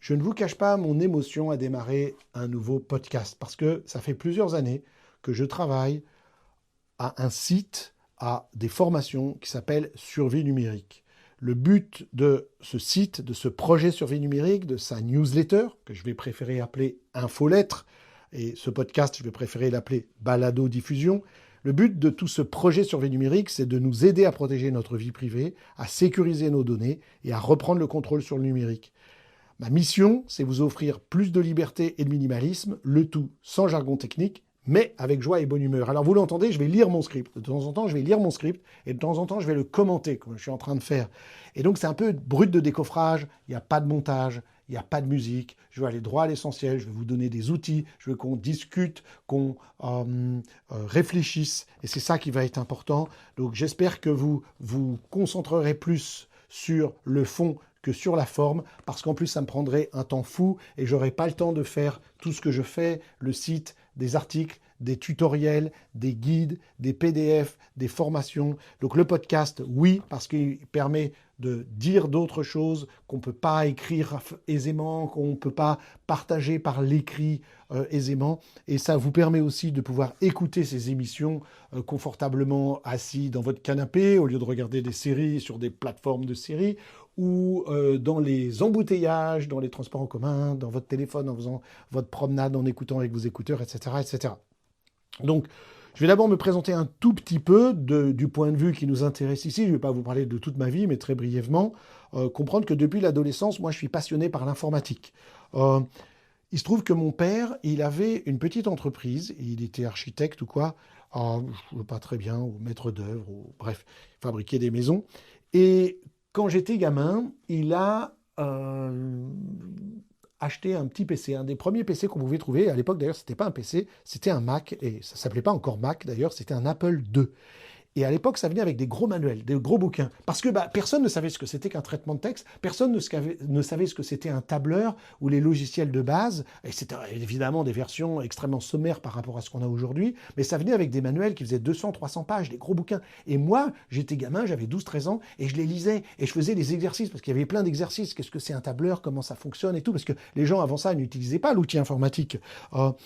Je ne vous cache pas mon émotion à démarrer un nouveau podcast parce que ça fait plusieurs années que je travaille à un site, à des formations qui s'appellent Survie numérique. Le but de ce site, de ce projet Survie numérique, de sa newsletter, que je vais préférer appeler Infolettre, et ce podcast, je vais préférer l'appeler Balado Diffusion. Le but de tout ce projet Survie numérique, c'est de nous aider à protéger notre vie privée, à sécuriser nos données et à reprendre le contrôle sur le numérique. Ma mission, c'est vous offrir plus de liberté et de minimalisme, le tout sans jargon technique, mais avec joie et bonne humeur. Alors vous l'entendez, je vais lire mon script. De temps en temps, je vais lire mon script et de temps en temps, je vais le commenter, comme je suis en train de faire. Et donc, c'est un peu brut de décoffrage, il n'y a pas de montage, il n'y a pas de musique. Je vais aller droit à l'essentiel, je vais vous donner des outils, je veux qu'on discute, qu'on réfléchisse. Et c'est ça qui va être important. Donc, j'espère que vous vous concentrerez plus sur le fond que sur la forme, parce qu'en plus, ça me prendrait un temps fou et j'aurais pas le temps de faire tout ce que je fais, le site, des articles, des tutoriels, des guides, des PDF, des formations. Donc le podcast, oui, parce qu'il permet de dire d'autres choses qu'on ne peut pas écrire aisément, qu'on ne peut pas partager par l'écrit aisément. Et ça vous permet aussi de pouvoir écouter ces émissions confortablement assis dans votre canapé, au lieu de regarder des séries sur des plateformes de séries, ou dans les embouteillages, dans les transports en commun, dans votre téléphone, en faisant votre promenade, en écoutant avec vos écouteurs, etc., etc. Donc, je vais d'abord me présenter un tout petit peu du point de vue qui nous intéresse ici. Je ne vais pas vous parler de toute ma vie, mais très brièvement, comprendre que depuis l'adolescence, moi, je suis passionné par l'informatique. Il se trouve que mon père, il avait une petite entreprise, il était architecte ou quoi, je ne veux pas très bien, ou maître d'œuvre, ou bref, fabriquer des maisons. Et quand j'étais gamin, il a acheté un petit PC, un des premiers PC qu'on pouvait trouver. À l'époque, d'ailleurs, c'était pas un PC, c'était un Mac, et ça s'appelait pas encore Mac, d'ailleurs, c'était un Apple II. Et à l'époque, ça venait avec des gros manuels, des gros bouquins. Parce que personne ne savait ce que c'était qu'un traitement de texte, personne ne savait ce que c'était un tableur ou les logiciels de base. Et c'était évidemment des versions extrêmement sommaires par rapport à ce qu'on a aujourd'hui, mais ça venait avec des manuels qui faisaient 200, 300 pages, des gros bouquins. Et moi, j'étais gamin, j'avais 12, 13 ans, et je les lisais, et je faisais des exercices, parce qu'il y avait plein d'exercices. Qu'est-ce que c'est un tableur, comment ça fonctionne et tout, parce que les gens avant ça n'utilisaient pas l'outil informatique.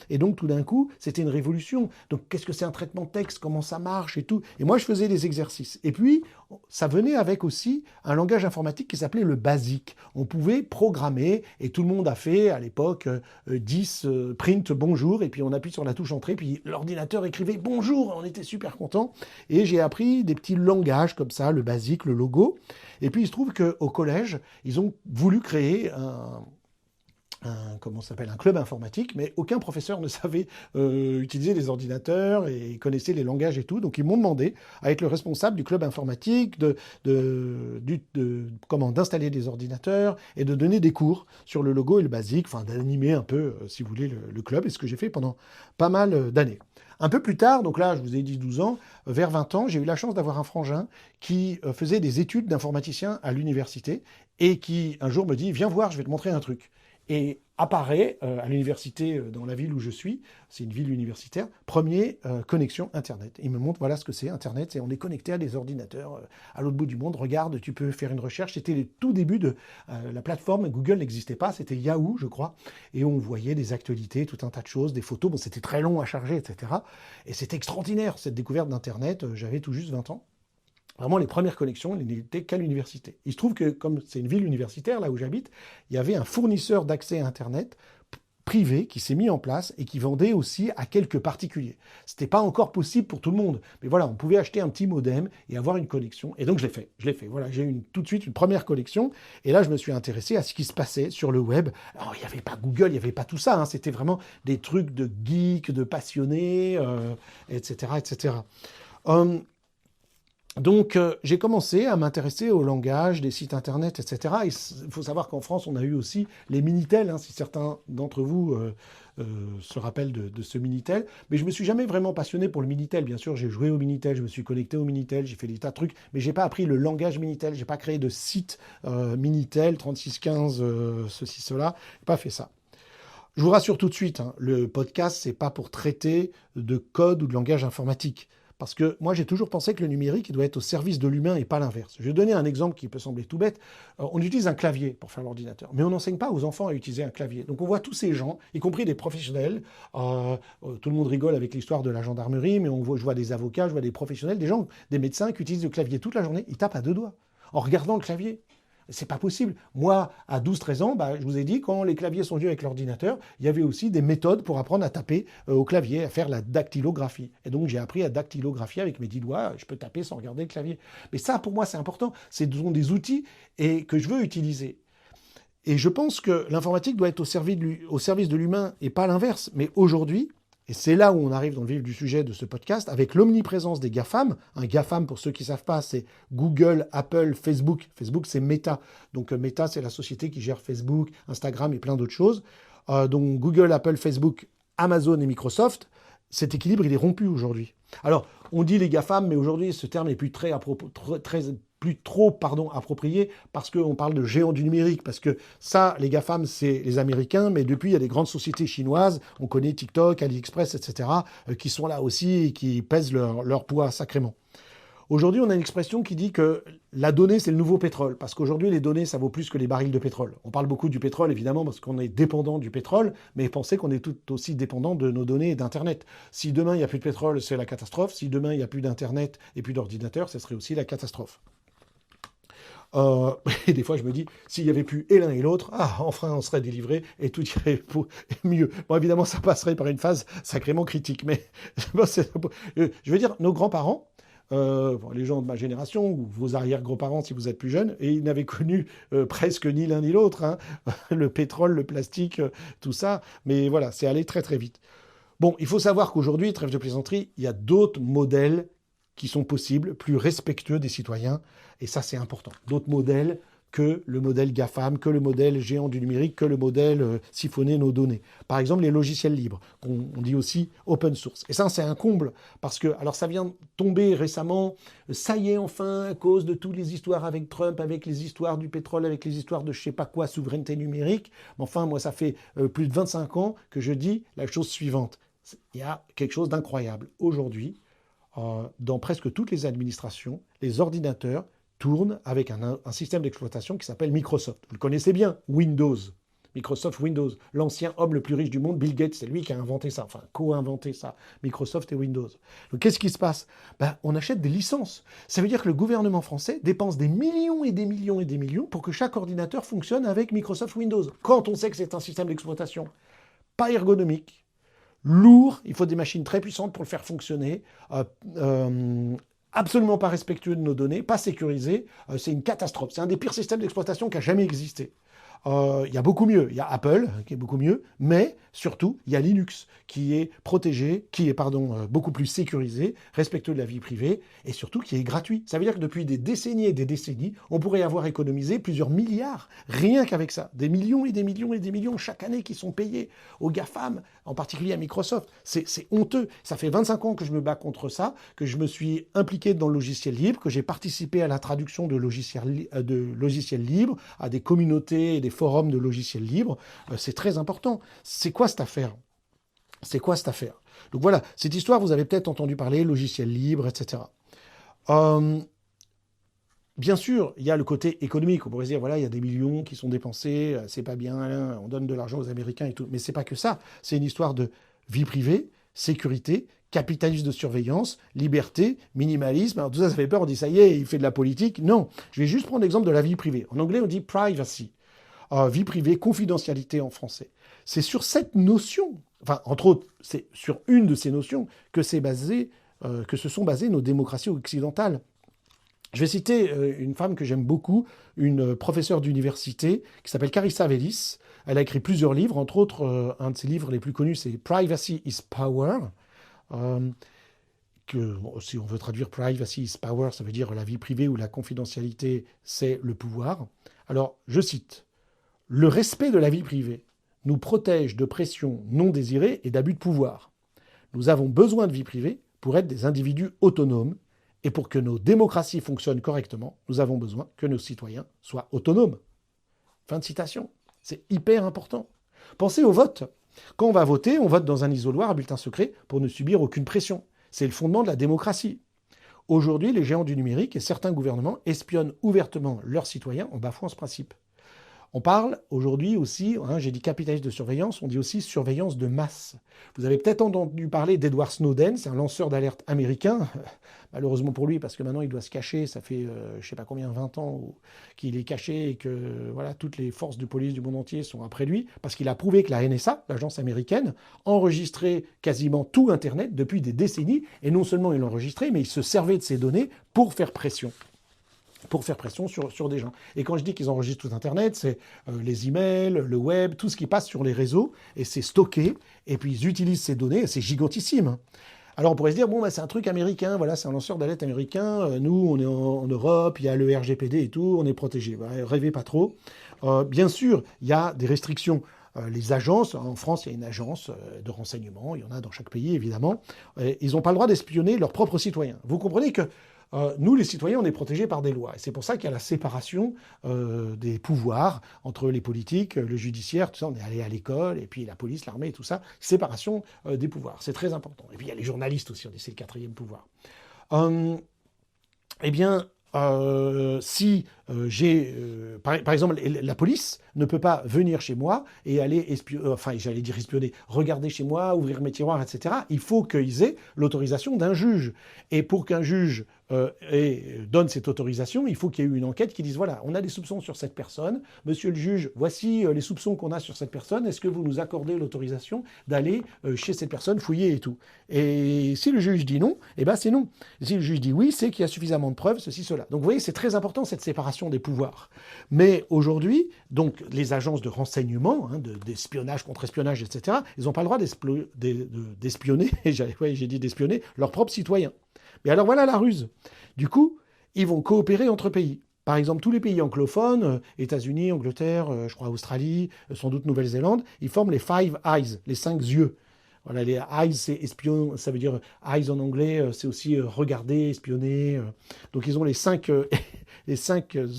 Et donc, tout d'un coup, c'était une révolution. Donc, qu'est-ce que c'est un traitement de texte, comment ça marche et tout. Et moi, je faisais des exercices. Et puis, ça venait avec aussi un langage informatique qui s'appelait le BASIC. On pouvait programmer, et tout le monde a fait, à l'époque, 10 print bonjour, et puis on appuie sur la touche entrée, puis l'ordinateur écrivait bonjour, on était super contents. Et j'ai appris des petits langages comme ça, le BASIC, le logo. Et puis, il se trouve qu'au collège, ils ont voulu créer un club informatique, mais aucun professeur ne savait utiliser les ordinateurs et connaissait les langages et tout. Donc ils m'ont demandé à être le responsable du club informatique, d'installer des ordinateurs et de donner des cours sur le logo et le basique, enfin d'animer un peu, si vous voulez, le club, et ce que j'ai fait pendant pas mal d'années. Un peu plus tard, donc là, je vous ai dit 12 ans, vers 20 ans, j'ai eu la chance d'avoir un frangin qui faisait des études d'informaticien à l'université et qui, un jour, me dit « Viens voir, je vais te montrer un truc ». Et apparaît à l'université dans la ville où je suis, c'est une ville universitaire, premier connexion Internet. Il me montre, voilà ce que c'est Internet, c'est on est connecté à des ordinateurs à l'autre bout du monde, regarde, tu peux faire une recherche. C'était le tout début de la plateforme, Google n'existait pas, c'était Yahoo, je crois, et on voyait des actualités, tout un tas de choses, des photos, bon, c'était très long à charger, etc. Et c'était extraordinaire, cette découverte d'Internet, j'avais tout juste 20 ans. Vraiment, les premières connexions, elles n'étaient qu'à l'université. Il se trouve que, comme c'est une ville universitaire, là où j'habite, il y avait un fournisseur d'accès à Internet privé qui s'est mis en place et qui vendait aussi à quelques particuliers. Ce n'était pas encore possible pour tout le monde. Mais voilà, on pouvait acheter un petit modem et avoir une connexion. Et donc, je l'ai fait. Voilà, j'ai eu tout de suite une première connexion. Et là, je me suis intéressé à ce qui se passait sur le web. Alors, il n'y avait pas Google, il n'y avait pas tout ça. C'était vraiment des trucs de geeks, de passionnés, etc., etc. Donc, j'ai commencé à m'intéresser au langage des sites internet, etc. Il faut savoir qu'en France, on a eu aussi les Minitel, si certains d'entre vous se rappellent de ce Minitel. Mais je ne me suis jamais vraiment passionné pour le Minitel. Bien sûr, j'ai joué au Minitel, je me suis connecté au Minitel, j'ai fait des tas de trucs, mais je n'ai pas appris le langage Minitel, je n'ai pas créé de site Minitel, 3615, ceci, cela. Je n'ai pas fait ça. Je vous rassure tout de suite, le podcast, ce n'est pas pour traiter de code ou de langage informatique. Parce que moi, j'ai toujours pensé que le numérique, il doit être au service de l'humain et pas l'inverse. Je vais donner un exemple qui peut sembler tout bête. On utilise un clavier pour faire l'ordinateur, mais on n'enseigne pas aux enfants à utiliser un clavier. Donc on voit tous ces gens, y compris des professionnels, tout le monde rigole avec l'histoire de la gendarmerie, mais je vois des avocats, je vois des professionnels, des gens, des médecins qui utilisent le clavier toute la journée, ils tapent à deux doigts en regardant le clavier. C'est pas possible. Moi, à 12-13 ans, je vous ai dit, quand les claviers sont venus avec l'ordinateur, il y avait aussi des méthodes pour apprendre à taper au clavier, à faire la dactylographie. Et donc, j'ai appris à dactylographier avec mes 10 doigts. Je peux taper sans regarder le clavier. Mais ça, pour moi, c'est important. Ce sont des outils que je veux utiliser. Et je pense que l'informatique doit être au service de l'humain et pas l'inverse. Mais aujourd'hui, et c'est là où on arrive dans le vif du sujet de ce podcast, avec l'omniprésence des GAFAM. Un GAFAM, pour ceux qui ne savent pas, c'est Google, Apple, Facebook. Facebook, c'est Meta. Donc Meta, c'est la société qui gère Facebook, Instagram et plein d'autres choses. Donc Google, Apple, Facebook, Amazon et Microsoft, cet équilibre, il est rompu aujourd'hui. Alors, on dit les GAFAM, mais aujourd'hui, ce terme n'est plus plus trop approprié parce qu'on parle de géants du numérique, parce que ça, les GAFAM, c'est les Américains, mais depuis, il y a des grandes sociétés chinoises, on connaît TikTok, AliExpress, etc., qui sont là aussi et qui pèsent leur poids sacrément. Aujourd'hui, on a une expression qui dit que la donnée, c'est le nouveau pétrole, parce qu'aujourd'hui, les données, ça vaut plus que les barils de pétrole. On parle beaucoup du pétrole, évidemment, parce qu'on est dépendant du pétrole, mais pensez qu'on est tout aussi dépendant de nos données et d'Internet. Si demain, il n'y a plus de pétrole, c'est la catastrophe. Si demain, il n'y a plus d'Internet et plus d'ordinateur, ce serait aussi la catastrophe. Et des fois, je me dis, s'il n'y avait plus et l'un et l'autre, enfin, on serait délivré et tout irait mieux. Bon, évidemment, ça passerait par une phase sacrément critique, mais je veux dire, nos grands-parents, les gens de ma génération, ou vos arrière-grands-parents si vous êtes plus jeunes, et ils n'avaient connu presque ni l'un ni l'autre, hein, le pétrole, le plastique, tout ça, mais voilà, c'est allé très très vite. Bon, il faut savoir qu'aujourd'hui, trêve de plaisanterie, il y a d'autres modèles qui sont possibles, plus respectueux des citoyens, et ça c'est important. D'autres modèles que le modèle GAFAM, que le modèle géant du numérique, que le modèle siphonner nos données. Par exemple, les logiciels libres, on dit aussi open source. Et ça, c'est un comble, parce que, alors ça vient tomber récemment, ça y est enfin, à cause de toutes les histoires avec Trump, avec les histoires du pétrole, avec les histoires de je sais pas quoi, souveraineté numérique. Mais enfin, moi, ça fait plus de 25 ans que je dis la chose suivante. Il y a quelque chose d'incroyable. Aujourd'hui, dans presque toutes les administrations, les ordinateurs tournent avec un système d'exploitation qui s'appelle Microsoft. Vous le connaissez bien, Windows. Microsoft Windows. L'ancien homme le plus riche du monde, Bill Gates, c'est lui qui a inventé ça, enfin co-inventé ça, Microsoft et Windows. Donc qu'est-ce qui se passe ? On achète des licences. Ça veut dire que le gouvernement français dépense des millions et des millions et des millions pour que chaque ordinateur fonctionne avec Microsoft Windows. Quand on sait que c'est un système d'exploitation pas ergonomique, lourd, il faut des machines très puissantes pour le faire fonctionner, absolument pas respectueux de nos données, pas sécurisé, c'est une catastrophe. C'est un des pires systèmes d'exploitation qui a jamais existé. Il y a beaucoup mieux. Il y a Apple, qui est beaucoup mieux, mais surtout, il y a Linux, qui est protégé, beaucoup plus sécurisé, respectueux de la vie privée, et surtout qui est gratuit. Ça veut dire que depuis des décennies et des décennies, on pourrait avoir économisé plusieurs milliards, rien qu'avec ça. Des millions et des millions et des millions chaque année qui sont payés aux GAFAM, en particulier à Microsoft. C'est honteux. Ça fait 25 ans que je me bats contre ça, que je me suis impliqué dans le logiciel libre, que j'ai participé à la traduction de logiciels libres, à des communautés et des forums de logiciels libres. C'est très important. C'est quoi cette affaire ? Donc voilà, cette histoire, vous avez peut-être entendu parler, logiciels libres, etc. Bien sûr, il y a le côté économique. On pourrait se dire, voilà, il y a des millions qui sont dépensés, c'est pas bien, on donne de l'argent aux Américains et tout. Mais c'est pas que ça. C'est une histoire de vie privée, sécurité, capitalisme de surveillance, liberté, minimalisme. Alors tout ça, ça fait peur. On dit, ça y est, il fait de la politique. Non, je vais juste prendre l'exemple de la vie privée. En anglais, on dit privacy. Vie privée, confidentialité en français. C'est sur cette notion, enfin, entre autres, c'est sur une de ces notions que se sont basées nos démocraties occidentales. Je vais citer une femme que j'aime beaucoup, une professeure d'université qui s'appelle Carissa Vélis. Elle a écrit plusieurs livres, entre autres, un de ses livres les plus connus, c'est Privacy is Power. Si on veut traduire Privacy is Power, ça veut dire la vie privée ou la confidentialité, c'est le pouvoir. Alors, je cite, « Le respect de la vie privée nous protège de pressions non désirées et d'abus de pouvoir. Nous avons besoin de vie privée pour être des individus autonomes et pour que nos démocraties fonctionnent correctement, nous avons besoin que nos citoyens soient autonomes. » Fin de citation. C'est hyper important. Pensez au vote. Quand on va voter, on vote dans un isoloir à bulletin secret pour ne subir aucune pression. C'est le fondement de la démocratie. Aujourd'hui, les géants du numérique et certains gouvernements espionnent ouvertement leurs citoyens en bafouant ce principe. On parle aujourd'hui aussi, j'ai dit capitalisme de surveillance, on dit aussi surveillance de masse. Vous avez peut-être entendu parler d'Edward Snowden, c'est un lanceur d'alerte américain, malheureusement pour lui, parce que maintenant il doit se cacher, ça fait je ne sais pas combien, 20 ans qu'il est caché et que voilà, toutes les forces de police du monde entier sont après lui, parce qu'il a prouvé que la NSA, l'agence américaine, enregistrait quasiment tout Internet depuis des décennies, et non seulement il l'enregistrait, mais il se servait de ces données pour faire pression sur des gens. Et quand je dis qu'ils enregistrent tout Internet, c'est les emails, le web, tout ce qui passe sur les réseaux, et c'est stocké, et puis ils utilisent ces données, et c'est gigantissime. Alors on pourrait se dire, bon, bah, c'est un truc américain, voilà, c'est un lanceur d'alerte américain, nous, on est en Europe, il y a le RGPD et tout, on est protégé. Bah, rêvez pas trop. Bien sûr, il y a des restrictions. Les agences, en France, il y a une agence de renseignement, il y en a dans chaque pays, évidemment, ils n'ont pas le droit d'espionner leurs propres citoyens. Vous comprenez que nous, les citoyens, on est protégés par des lois. Et c'est pour ça qu'il y a la séparation des pouvoirs entre les politiques, le judiciaire, tout ça. On est allé à l'école, et puis la police, l'armée, et tout ça. Séparation des pouvoirs. C'est très important. Et puis il y a les journalistes aussi, on dit c'est le quatrième pouvoir. Eh bien, si j'ai... par exemple, la police ne peut pas venir chez moi et aller espionner, regarder chez moi, ouvrir mes tiroirs, etc. Il faut qu'ils aient l'autorisation d'un juge. Et pour qu'un juge donne cette autorisation, il faut qu'il y ait eu une enquête qui dise, voilà, on a des soupçons sur cette personne, monsieur le juge, voici les soupçons qu'on a sur cette personne, est-ce que vous nous accordez l'autorisation d'aller chez cette personne, fouiller et tout? Et si le juge dit non, eh ben c'est non. Si le juge dit oui, c'est qu'il y a suffisamment de preuves, ceci, cela. Donc vous voyez, c'est très important cette séparation des pouvoirs. Mais aujourd'hui, donc les agences de renseignement, d'espionnage, contre-espionnage, etc., ils n'ont pas le droit d'espionner, j'ai dit d'espionner, leurs propres citoyens. Mais alors voilà la ruse. Du coup, ils vont coopérer entre pays. Par exemple, tous les pays anglophones, États-Unis, Angleterre, je crois Australie, sans doute Nouvelle-Zélande, ils forment les Five Eyes, les 5 yeux. Voilà, les eyes, c'est espion, ça veut dire eyes en anglais, c'est aussi regarder, espionner. Donc ils ont les 5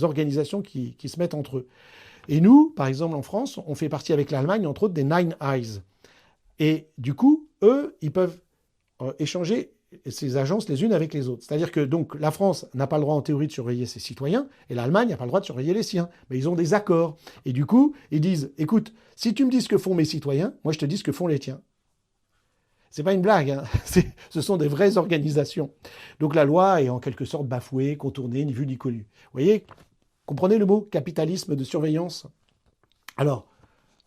organisations qui se mettent entre eux. Et nous, par exemple en France, on fait partie avec l'Allemagne, entre autres, des Nine Eyes. Et du coup, eux, ils peuvent échanger ces agences les unes avec les autres. C'est-à-dire que donc la France n'a pas le droit en théorie de surveiller ses citoyens et l'Allemagne n'a pas le droit de surveiller les siens. Mais ils ont des accords. Et du coup, ils disent, écoute, si tu me dis ce que font mes citoyens, moi je te dis ce que font les tiens. C'est pas une blague, hein. Ce sont des vraies organisations. Donc la loi est en quelque sorte bafouée, contournée, ni vue ni connue. Vous voyez, comprenez le mot capitalisme de surveillance? Alors,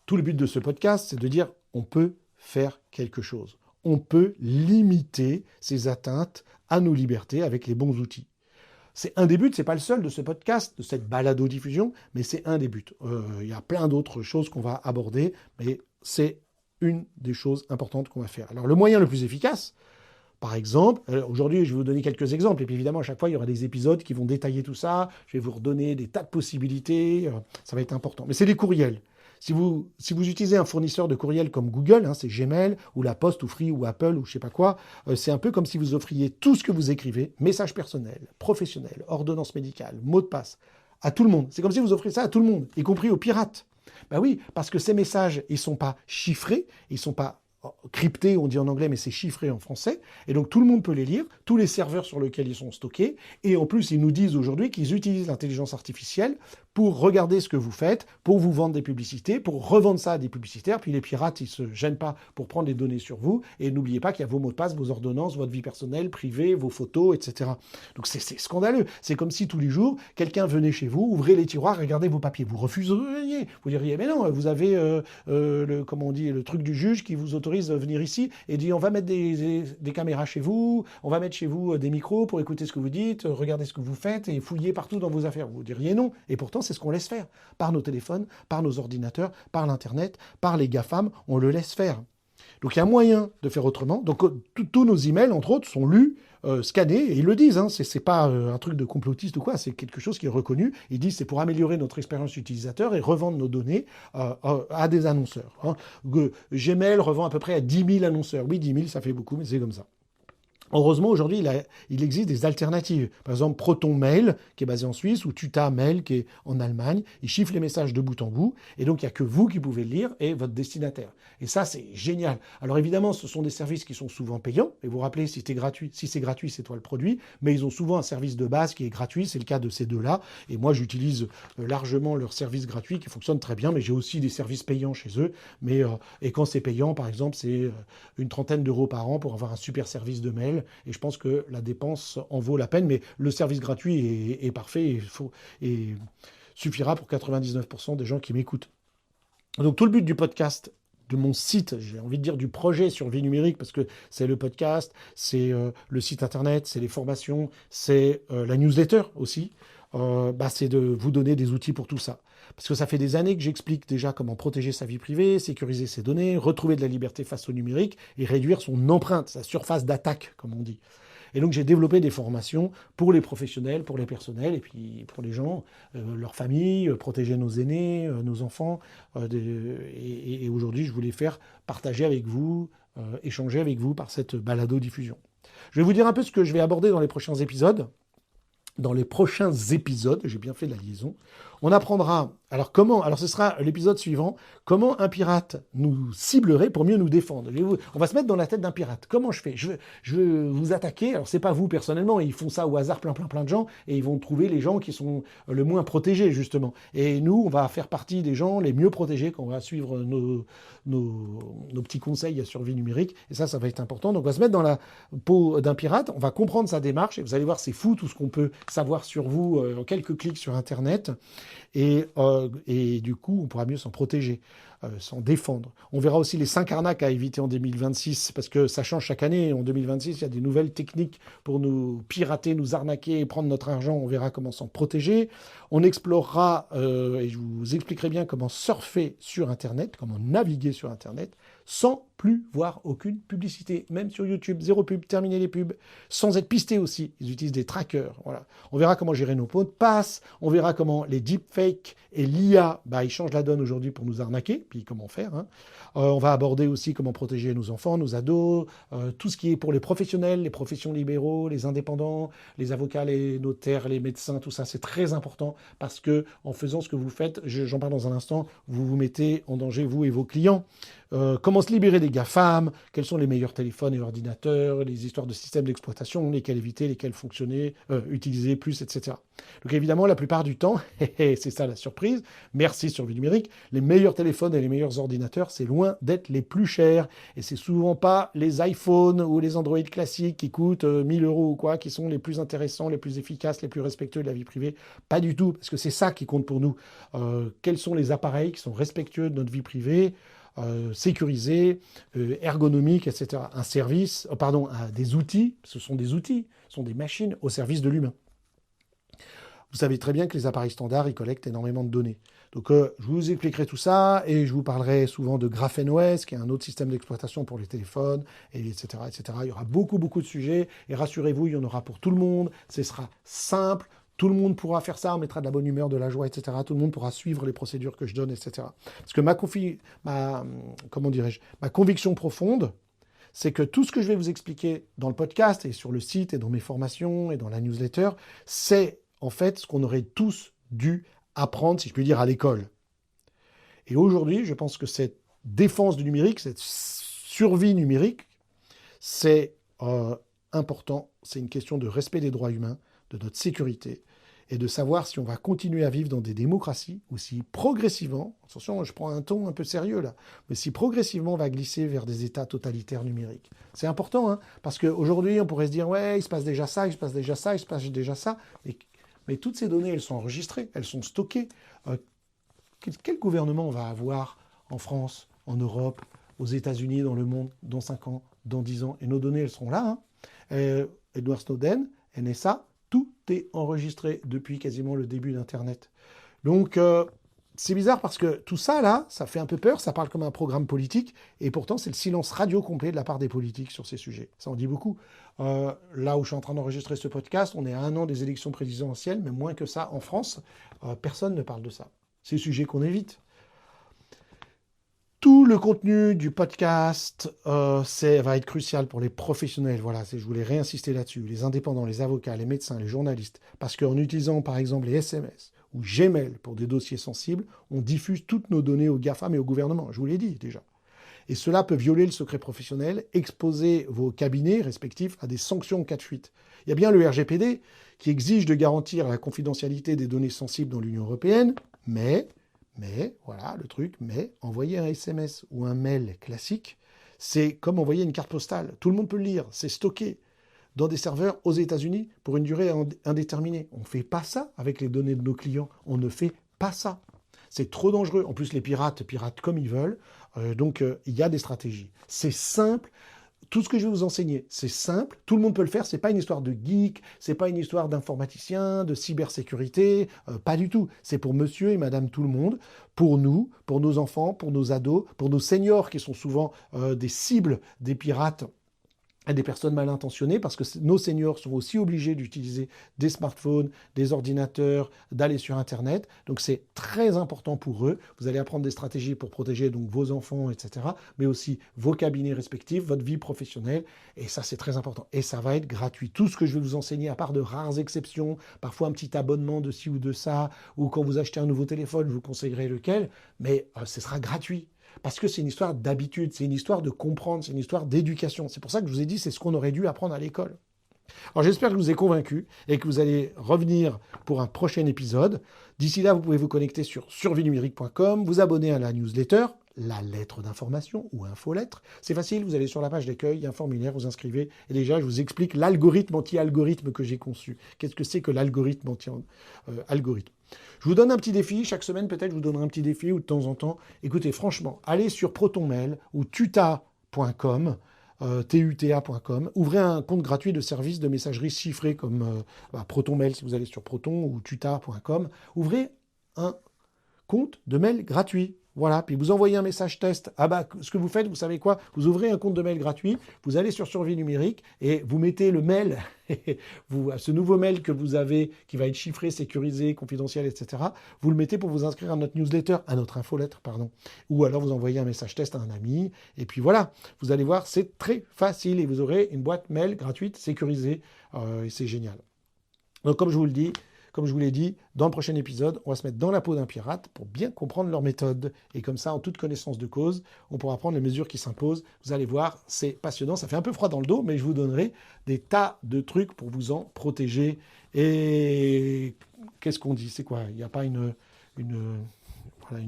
tout le but de ce podcast, c'est de dire on peut faire quelque chose. On peut limiter ces atteintes à nos libertés avec les bons outils. C'est un des buts, c'est pas le seul de ce podcast, de cette balado-diffusion, mais c'est un des buts. Il y a plein d'autres choses qu'on va aborder, mais c'est une des choses importantes qu'on va faire. Alors le moyen le plus efficace, par exemple, aujourd'hui je vais vous donner quelques exemples, et puis évidemment à chaque fois il y aura des épisodes qui vont détailler tout ça, je vais vous redonner des tas de possibilités, ça va être important. Mais c'est les courriels. Si vous utilisez un fournisseur de courriel comme Google, c'est Gmail, ou La Poste, ou Free, ou Apple, ou je sais pas quoi, c'est un peu comme si vous offriez tout ce que vous écrivez, message personnel, professionnel, ordonnance médicale, mot de passe, à tout le monde. C'est comme si vous offriez ça à tout le monde, y compris aux pirates. Ben oui, parce que ces messages, ils sont pas chiffrés, ils sont pas cryptés, on dit en anglais, mais c'est chiffré en français, et donc tout le monde peut les lire, tous les serveurs sur lesquels ils sont stockés, et en plus, ils nous disent aujourd'hui qu'ils utilisent l'intelligence artificielle pour regarder ce que vous faites, pour vous vendre des publicités, pour revendre ça à des publicitaires, puis les pirates, ils se gênent pas pour prendre les données sur vous, et n'oubliez pas qu'il y a vos mots de passe, vos ordonnances, votre vie personnelle, privée, vos photos, etc. Donc c'est scandaleux. C'est comme si tous les jours, quelqu'un venait chez vous, ouvrait les tiroirs, regardait vos papiers. Vous refuseriez. Vous diriez, mais non, vous avez le truc du juge qui vous autorise à venir ici et dit, on va mettre des caméras chez vous, on va mettre chez vous des micros pour écouter ce que vous dites, regarder ce que vous faites et fouiller partout dans vos affaires. Vous diriez non. Et pourtant, c'est ce qu'on laisse faire. Par nos téléphones, par nos ordinateurs, par l'Internet, par les GAFAM, on le laisse faire. Donc il y a moyen de faire autrement. Donc tous nos emails, entre autres, sont lus, scannés, et ils le disent. C'est pas un truc de complotiste ou quoi, c'est quelque chose qui est reconnu. Ils disent c'est pour améliorer notre expérience utilisateur et revendre nos données à des annonceurs. Gmail revend à peu près à 10 000 annonceurs. Oui, 10 000, ça fait beaucoup, mais c'est comme ça. Heureusement, aujourd'hui, il existe des alternatives. Par exemple, Proton Mail, qui est basé en Suisse, ou Tuta Mail, qui est en Allemagne. Ils chiffrent les messages de bout en bout. Et donc, il n'y a que vous qui pouvez le lire et votre destinataire. Et ça, c'est génial. Alors, évidemment, ce sont des services qui sont souvent payants. Et vous vous rappelez, si c'est gratuit, c'est toi le produit. Mais ils ont souvent un service de base qui est gratuit. C'est le cas de ces deux-là. Et moi, j'utilise largement leur service gratuit qui fonctionne très bien. Mais j'ai aussi des services payants chez eux. Et quand c'est payant, par exemple, c'est une trentaine d'euros par an pour avoir un super service de mail. Et je pense que la dépense en vaut la peine, mais le service gratuit est parfait et suffira pour 99% des gens qui m'écoutent. Donc tout le but du podcast, de mon site, j'ai envie de dire du projet Survie numérique, parce que c'est le podcast, c'est le site internet, c'est les formations, c'est la newsletter aussi, c'est de vous donner des outils pour tout ça. Parce que ça fait des années que j'explique déjà comment protéger sa vie privée, sécuriser ses données, retrouver de la liberté face au numérique et réduire son empreinte, sa surface d'attaque, comme on dit. Et donc j'ai développé des formations pour les professionnels, pour les personnels, et puis pour les gens, leurs familles, protéger nos aînés, nos enfants. Et aujourd'hui, je voulais faire partager avec vous, échanger avec vous par cette balado-diffusion. Je vais vous dire un peu ce que je vais aborder dans les prochains épisodes. Dans les prochains épisodes, j'ai bien fait la liaison, on apprendra, alors ce sera l'épisode suivant, comment un pirate nous ciblerait pour mieux nous défendre. On va se mettre dans la tête d'un pirate. Comment je fais? Je veux vous attaquer, alors c'est pas vous personnellement, ils font ça au hasard plein de gens, et ils vont trouver les gens qui sont le moins protégés, justement. Et nous, on va faire partie des gens les mieux protégés, quand on va suivre nos petits conseils à survie numérique, et ça va être important. Donc on va se mettre dans la peau d'un pirate, on va comprendre sa démarche, et vous allez voir, c'est fou tout ce qu'on peut savoir sur vous en quelques clics sur Internet. Et du coup, on pourra mieux s'en protéger, s'en défendre. On verra aussi les 5 arnaques à éviter en 2026, parce que ça change chaque année. En 2026, il y a des nouvelles techniques pour nous pirater, nous arnaquer et prendre notre argent. On verra comment s'en protéger. On explorera, et je vous expliquerai bien comment surfer sur Internet, comment naviguer sur Internet, sans plus voir aucune publicité, même sur YouTube, zéro pub, terminer les pubs, sans être pisté aussi. Ils utilisent des trackers. Voilà. On verra comment gérer nos mots de passe, on verra comment les deepfakes et l'IA, ils changent la donne aujourd'hui pour nous arnaquer, puis comment faire. Hein. On va aborder aussi comment protéger nos enfants, nos ados, tout ce qui est pour les professionnels, les professions libéraux, les indépendants, les avocats, les notaires, les médecins, tout ça, c'est très important parce que en faisant ce que vous faites, j'en parle dans un instant, vous vous mettez en danger, vous et vos clients. Comment se libérer des GAFAM, quels sont les meilleurs téléphones et ordinateurs, les histoires de systèmes d'exploitation, lesquels éviter, lesquels fonctionner, utiliser plus, etc. Donc évidemment, la plupart du temps, c'est ça la surprise, merci Survie numérique, les meilleurs téléphones et les meilleurs ordinateurs, c'est loin d'être les plus chers. Et c'est souvent pas les iPhones ou les Android classiques qui coûtent 1000 euros ou quoi, qui sont les plus intéressants, les plus efficaces, les plus respectueux de la vie privée. Pas du tout, parce que c'est ça qui compte pour nous. Quels sont les appareils qui sont respectueux de notre vie privée, sécurisés, ergonomiques, etc. Un service, des outils, ce sont des outils, ce sont des machines au service de l'humain. Vous savez très bien que les appareils standards, ils collectent énormément de données. Donc, je vous expliquerai tout ça et je vous parlerai souvent de GrapheneOS, qui est un autre système d'exploitation pour les téléphones, etc., etc. Il y aura beaucoup de sujets et rassurez-vous, il y en aura pour tout le monde. Ce sera simple. Tout le monde pourra faire ça, on mettra de la bonne humeur, de la joie, etc. Tout le monde pourra suivre les procédures que je donne, etc. Parce que ma conviction profonde, c'est que tout ce que je vais vous expliquer dans le podcast et sur le site et dans mes formations et dans la newsletter, c'est en fait ce qu'on aurait tous dû apprendre, si je puis dire, à l'école. Et aujourd'hui, je pense que cette défense du numérique, cette survie numérique, c'est important. C'est une question de respect des droits humains, de notre sécurité, et de savoir si on va continuer à vivre dans des démocraties ou si progressivement, attention, je prends un ton un peu sérieux là, mais si progressivement on va glisser vers des États totalitaires numériques. C'est important, hein, parce qu'aujourd'hui, on pourrait se dire, ouais, il se passe déjà ça, il se passe déjà ça, il se passe déjà ça, mais toutes ces données, elles sont enregistrées, elles sont stockées. Quel gouvernement on va avoir en France, en Europe, aux États-Unis, dans le monde, dans 5 ans, dans 10 ans? Et nos données, elles seront là. Hein. Edward Snowden, NSA, tout est enregistré depuis quasiment le début d'Internet. Donc, c'est bizarre parce que tout ça, là, ça fait un peu peur, ça parle comme un programme politique, et pourtant, c'est le silence radio complet de la part des politiques sur ces sujets. Ça en dit beaucoup. Là où je suis en train d'enregistrer ce podcast, on est à 1 an des élections présidentielles, mais moins que ça, en France, personne ne parle de ça. C'est le sujet qu'on évite. Tout le contenu du podcast va être crucial pour les professionnels. Voilà, je voulais réinsister là-dessus. Les indépendants, les avocats, les médecins, les journalistes. Parce qu'en utilisant par exemple les SMS ou Gmail pour des dossiers sensibles, on diffuse toutes nos données aux GAFAM et au gouvernement. Je vous l'ai dit déjà. Et cela peut violer le secret professionnel, exposer vos cabinets respectifs à des sanctions en cas de fuite. Il y a bien le RGPD qui exige de garantir la confidentialité des données sensibles dans l'Union européenne, mais, voilà le truc, envoyer un SMS ou un mail classique, c'est comme envoyer une carte postale. Tout le monde peut le lire, c'est stocké dans des serveurs aux États-Unis pour une durée indéterminée. On ne fait pas ça avec les données de nos clients, on ne fait pas ça. C'est trop dangereux. En plus, les pirates comme ils veulent. Donc, il y a des stratégies. C'est simple. Tout ce que je vais vous enseigner, c'est simple. Tout le monde peut le faire. C'est pas une histoire de geek. C'est pas une histoire d'informaticien, de cybersécurité. Pas du tout. C'est pour monsieur et madame tout le monde. Pour nous, pour nos enfants, pour nos ados, pour nos seniors qui sont souvent des cibles des pirates à des personnes mal intentionnées, parce que nos seniors sont aussi obligés d'utiliser des smartphones, des ordinateurs, d'aller sur Internet. Donc c'est très important pour eux. Vous allez apprendre des stratégies pour protéger donc vos enfants, etc., mais aussi vos cabinets respectifs, votre vie professionnelle. Et ça, c'est très important. Et ça va être gratuit. Tout ce que je vais vous enseigner, à part de rares exceptions, parfois un petit abonnement de ci ou de ça, ou quand vous achetez un nouveau téléphone, je vous conseillerai lequel, mais ce sera gratuit. Parce que c'est une histoire d'habitude, c'est une histoire de comprendre, c'est une histoire d'éducation. C'est pour ça que je vous ai dit, c'est ce qu'on aurait dû apprendre à l'école. Alors j'espère que je vous ai convaincu et que vous allez revenir pour un prochain épisode. D'ici là, vous pouvez vous connecter sur survienumérique.com, vous abonner à la newsletter, la lettre d'information ou infolettre. C'est facile, vous allez sur la page d'accueil, il y a un formulaire, vous inscrivez. Et déjà, je vous explique l'algorithme anti-algorithme que j'ai conçu. Qu'est-ce que c'est que l'algorithme anti-algorithme ? Je vous donne un petit défi, chaque semaine peut-être je vous donnerai un petit défi ou de temps en temps. Écoutez, franchement, allez sur ProtonMail ou tuta.com, tuta.com, ouvrez un compte gratuit de service de messagerie chiffrée comme ProtonMail si vous allez sur Proton ou tuta.com. Ouvrez un compte de mail gratuit. Voilà, puis vous envoyez un message test. Ah bah, ce que vous faites, vous savez quoi ? Vous ouvrez un compte de mail gratuit, vous allez sur Survie Numérique et vous mettez le mail, ce nouveau mail que vous avez, qui va être chiffré, sécurisé, confidentiel, etc. Vous le mettez pour vous inscrire à notre newsletter, à notre infolettre, pardon. Ou alors vous envoyez un message test à un ami. Et puis voilà, vous allez voir, c'est très facile et vous aurez une boîte mail gratuite, sécurisée. Et c'est génial. Donc comme je vous l'ai dit, dans le prochain épisode, on va se mettre dans la peau d'un pirate pour bien comprendre leur méthode. Et comme ça, en toute connaissance de cause, on pourra prendre les mesures qui s'imposent. Vous allez voir, c'est passionnant. Ça fait un peu froid dans le dos, mais je vous donnerai des tas de trucs pour vous en protéger. Et qu'est-ce qu'on dit ? C'est quoi ? Il n'y a pas une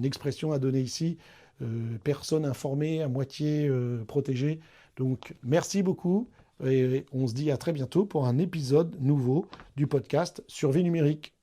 expression à donner ici. Personne informée, à moitié protégée. Donc, merci beaucoup. Et on se dit à très bientôt pour un épisode nouveau du podcast Survie numérique.